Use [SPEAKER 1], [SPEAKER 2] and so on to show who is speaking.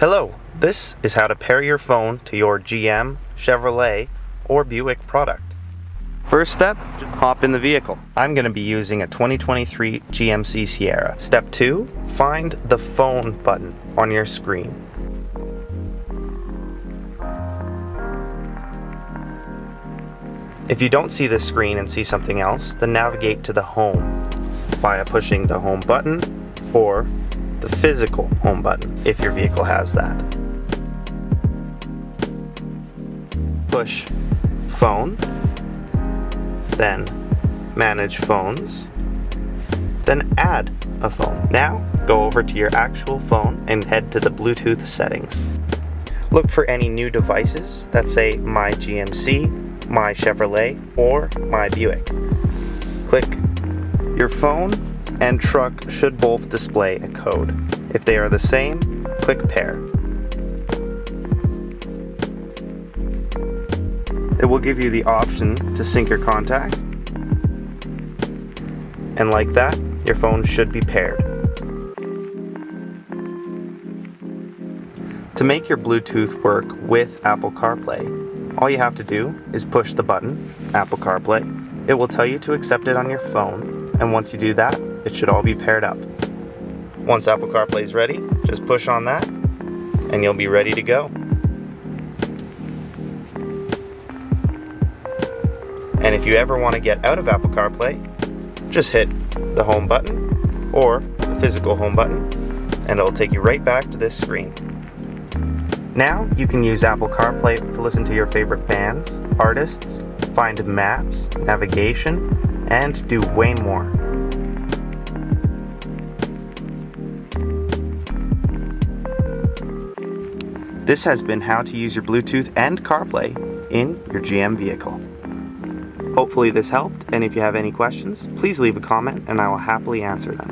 [SPEAKER 1] Hello, this is how to pair your phone to your GM, Chevrolet, or Buick product. First step, hop in the vehicle. I'm going to be using a 2023 GMC Sierra. Step 2, find the phone button on your screen. If you don't see this screen and see something else, then navigate to the home via pushing the home button or the physical home button if your vehicle has that. Push phone, then manage phones, then add a phone. Now go over to your actual phone and head to the Bluetooth settings. Look for any new devices that say My GMC, My Chevrolet, or My Buick. Click. Your phone and truck should both display a code. If they are the same, click pair. It will give you the option to sync your contacts, and like that, your phone should be paired. To make your Bluetooth work with Apple Carplay, all you have to do is push the button, Apple CarPlay. It will tell you to accept it on your phone, and once you do that, it should all be paired up. Once Apple CarPlay is ready, just push on that, and you'll be ready to go. And if you ever want to get out of Apple CarPlay, just hit the home button or the physical home button, and it'll take you right back to this screen. Now you can use Apple CarPlay to listen to your favorite bands, artists, find maps, navigation, and do way more. This has been how to use your Bluetooth and CarPlay in your GM vehicle. Hopefully this helped, and if you have any questions, please leave a comment and I will happily answer them.